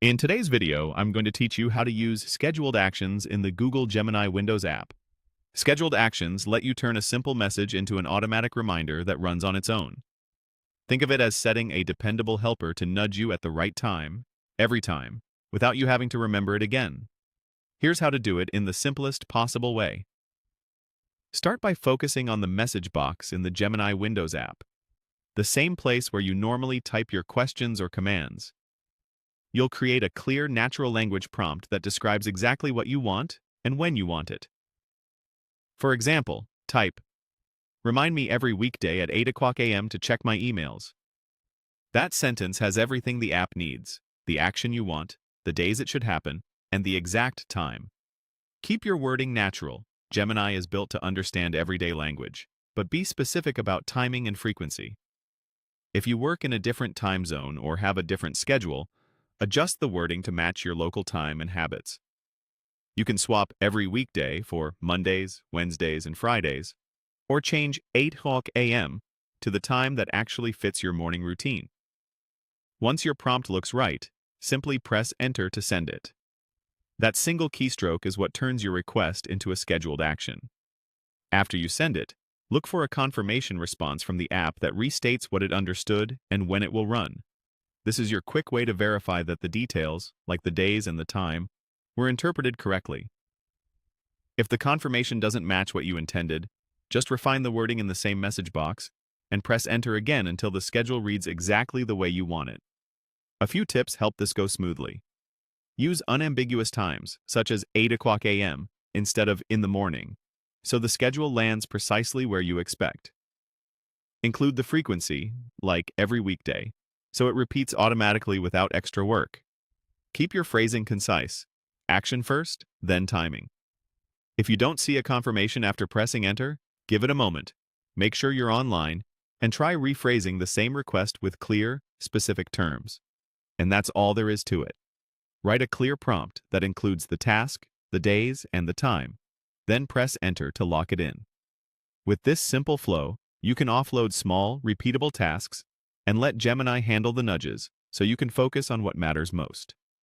In today's video, I'm going to teach you how to use scheduled actions in the Google Gemini Windows app. Scheduled actions let you turn a simple message into an automatic reminder that runs on its own. Think of it as setting a dependable helper to nudge you at the right time, every time, without you having to remember it again. Here's how to do it in the simplest possible way. Start by focusing on the message box in the Gemini Windows app, the same place where you normally type your questions or commands. You'll create a clear natural language prompt that describes exactly what you want and when you want it. For example, type, "Remind me every weekday at 8 a.m. to check my emails." That sentence has everything the app needs: the action you want, the days it should happen, and the exact time. Keep your wording natural. Gemini is built to understand everyday language, but be specific about timing and frequency. If you work in a different time zone or have a different schedule, adjust the wording to match your local time and habits. You can swap every weekday for Mondays, Wednesdays, and Fridays, or change 8 a.m. to the time that actually fits your morning routine. Once your prompt looks right, simply press Enter to send it. That single keystroke is what turns your request into a scheduled action. After you send it, look for a confirmation response from the app that restates what it understood and when it will run. This is your quick way to verify that the details, like the days and the time, were interpreted correctly. If the confirmation doesn't match what you intended, just refine the wording in the same message box and press Enter again until the schedule reads exactly the way you want it. A few tips help this go smoothly. Use unambiguous times, such as 8 a.m. instead of in the morning, so the schedule lands precisely where you expect. Include the frequency, like every weekday, so it repeats automatically without extra work. Keep your phrasing concise. Action first, then timing. If you don't see a confirmation after pressing Enter, give it a moment. Make sure you're online, and try rephrasing the same request with clear, specific terms. And that's all there is to it. Write a clear prompt that includes the task, the days, and the time. Then press Enter to lock it in. With this simple flow, you can offload small, repeatable tasks and let Gemini handle the nudges so you can focus on what matters most.